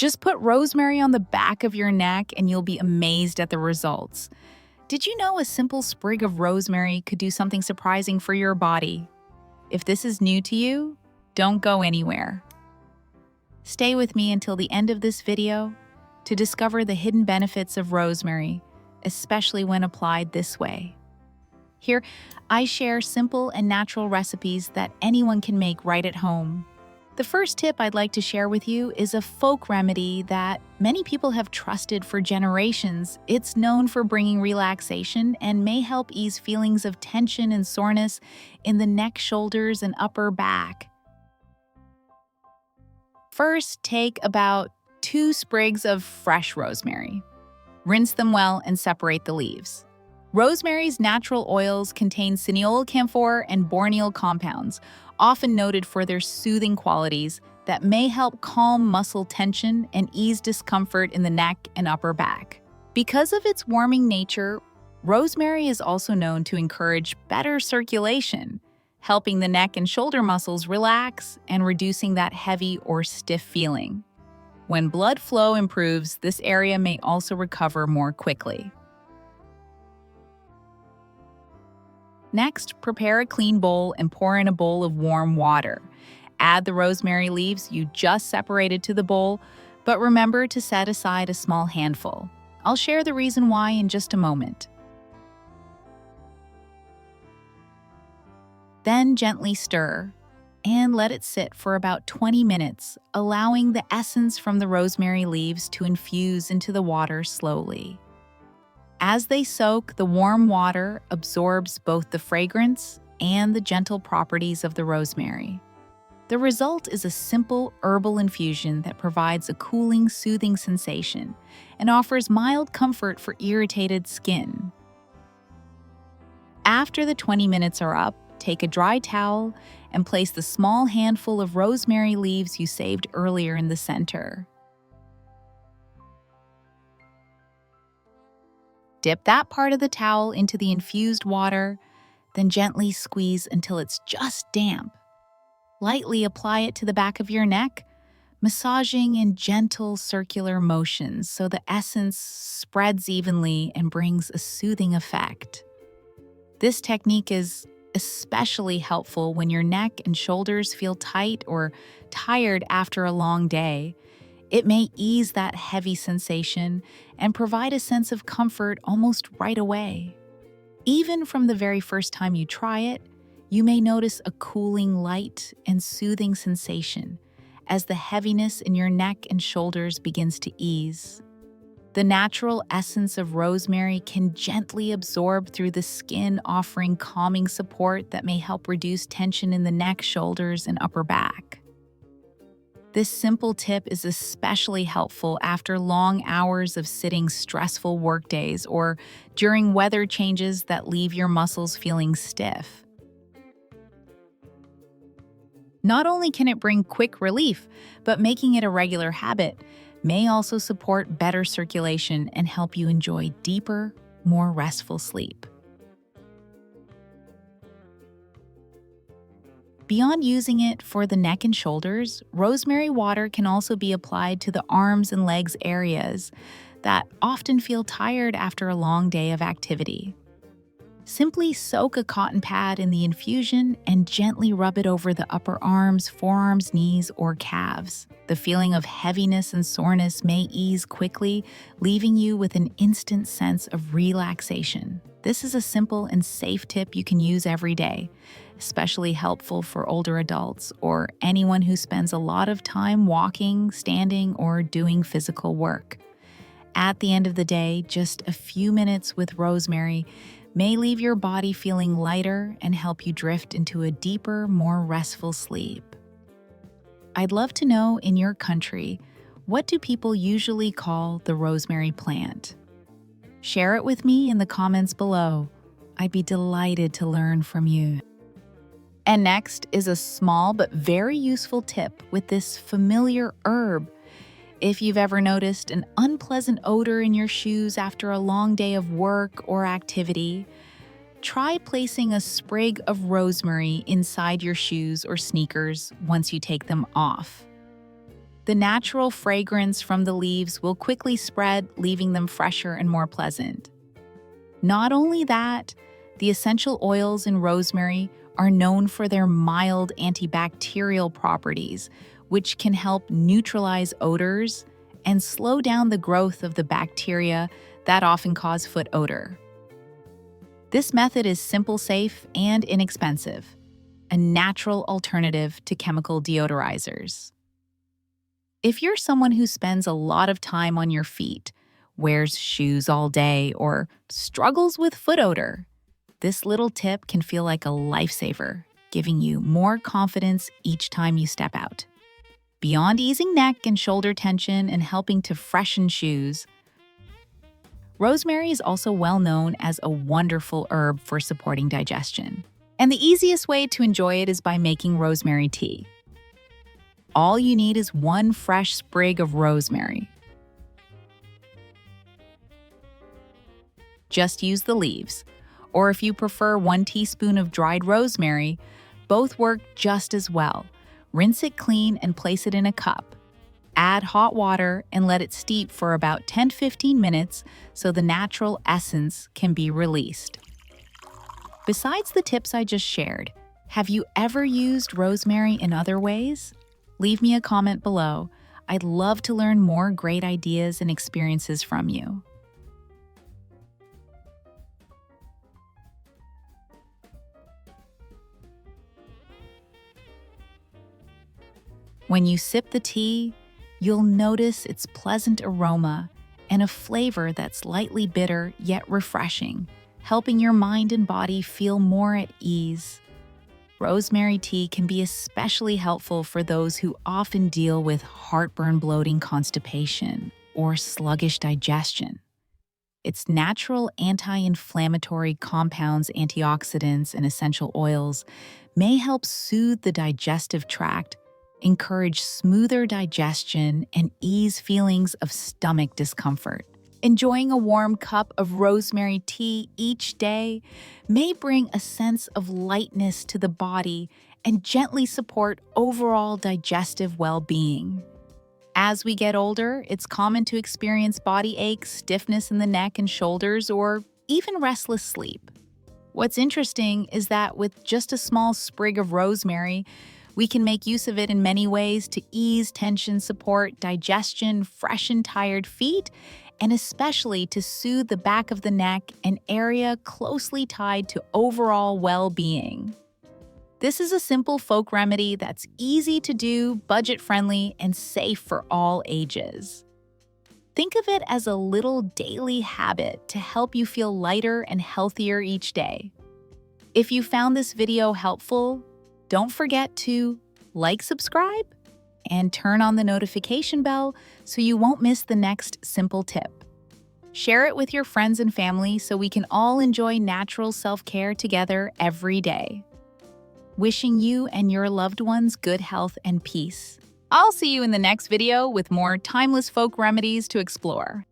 Just put rosemary on the back of your neck and you'll be amazed at the results. Did you know a simple sprig of rosemary could do something surprising for your body? If this is new to you, don't go anywhere. Stay with me until the end of this video to discover the hidden benefits of rosemary, especially when applied this way. Here, I share simple and natural recipes that anyone can make right at home. The first tip I'd like to share with you is a folk remedy that many people have trusted for generations. It's known for bringing relaxation and may help ease feelings of tension and soreness in the neck, shoulders, and upper back. First, take about 2 sprigs of fresh rosemary. Rinse them well and separate the leaves. Rosemary's natural oils contain cineol camphor and borneol compounds, often noted for their soothing qualities that may help calm muscle tension and ease discomfort in the neck and upper back. Because of its warming nature, rosemary is also known to encourage better circulation, helping the neck and shoulder muscles relax and reducing that heavy or stiff feeling. When blood flow improves, this area may also recover more quickly. Next, prepare a clean bowl and pour in a bowl of warm water. Add the rosemary leaves you just separated to the bowl, but remember to set aside a small handful. I'll share the reason why in just a moment. Then gently stir and let it sit for about 20 minutes, allowing the essence from the rosemary leaves to infuse into the water slowly. As they soak, the warm water absorbs both the fragrance and the gentle properties of the rosemary. The result is a simple herbal infusion that provides a cooling, soothing sensation and offers mild comfort for irritated skin. After the 20 minutes are up, take a dry towel and place the small handful of rosemary leaves you saved earlier in the center. Dip that part of the towel into the infused water, then gently squeeze until it's just damp. Lightly apply it to the back of your neck, massaging in gentle circular motions so the essence spreads evenly and brings a soothing effect. This technique is especially helpful when your neck and shoulders feel tight or tired after a long day. It may ease that heavy sensation and provide a sense of comfort almost right away. Even from the very first time you try it, you may notice a cooling, light, and soothing sensation as the heaviness in your neck and shoulders begins to ease. The natural essence of rosemary can gently absorb through the skin, offering calming support that may help reduce tension in the neck, shoulders, and upper back. This simple tip is especially helpful after long hours of sitting, stressful workdays, or during weather changes that leave your muscles feeling stiff. Not only can it bring quick relief, but making it a regular habit may also support better circulation and help you enjoy deeper, more restful sleep. Beyond using it for the neck and shoulders, rosemary water can also be applied to the arms and legs areas that often feel tired after a long day of activity. Simply soak a cotton pad in the infusion and gently rub it over the upper arms, forearms, knees, or calves. The feeling of heaviness and soreness may ease quickly, leaving you with an instant sense of relaxation. This is a simple and safe tip you can use every day, especially helpful for older adults or anyone who spends a lot of time walking, standing, or doing physical work. At the end of the day, just a few minutes with rosemary may leave your body feeling lighter and help you drift into a deeper, more restful sleep. I'd love to know, in your country, what do people usually call the rosemary plant? Share it with me in the comments below. I'd be delighted to learn from you. And next is a small but very useful tip with this familiar herb. If you've ever noticed an unpleasant odor in your shoes after a long day of work or activity, try placing a sprig of rosemary inside your shoes or sneakers once you take them off. The natural fragrance from the leaves will quickly spread, leaving them fresher and more pleasant. Not only that, the essential oils in rosemary are known for their mild antibacterial properties, which can help neutralize odors and slow down the growth of the bacteria that often cause foot odor. This method is simple, safe, and inexpensive, a natural alternative to chemical deodorizers. If you're someone who spends a lot of time on your feet, wears shoes all day, or struggles with foot odor, this little tip can feel like a lifesaver, giving you more confidence each time you step out. Beyond easing neck and shoulder tension and helping to freshen shoes, rosemary is also well known as a wonderful herb for supporting digestion. And the easiest way to enjoy it is by making rosemary tea. All you need is one fresh sprig of rosemary. Just use the leaves, or if you prefer 1 teaspoon of dried rosemary, both work just as well. Rinse it clean and place it in a cup. Add hot water and let it steep for about 10-15 minutes so the natural essence can be released. Besides the tips I just shared, have you ever used rosemary in other ways? Leave me a comment below. I'd love to learn more great ideas and experiences from you. When you sip the tea, you'll notice its pleasant aroma and a flavor that's lightly bitter yet refreshing, helping your mind and body feel more at ease. Rosemary tea can be especially helpful for those who often deal with heartburn, bloating, constipation, or sluggish digestion. Its natural anti-inflammatory compounds, antioxidants, and essential oils may help soothe the digestive tract, encourage smoother digestion, and ease feelings of stomach discomfort. Enjoying a warm cup of rosemary tea each day may bring a sense of lightness to the body and gently support overall digestive well-being. As we get older, it's common to experience body aches, stiffness in the neck and shoulders, or even restless sleep. What's interesting is that with just a small sprig of rosemary, we can make use of it in many ways to ease tension, support digestion, freshen tired feet, and especially to soothe the back of the neck, an area closely tied to overall well-being. This is a simple folk remedy that's easy to do, budget-friendly, and safe for all ages. Think of it as a little daily habit to help you feel lighter and healthier each day. If you found this video helpful, don't forget to like, subscribe, and turn on the notification bell so you won't miss the next simple tip. Share it with your friends and family so we can all enjoy natural self-care together every day. Wishing you and your loved ones good health and peace. I'll see you in the next video with more timeless folk remedies to explore.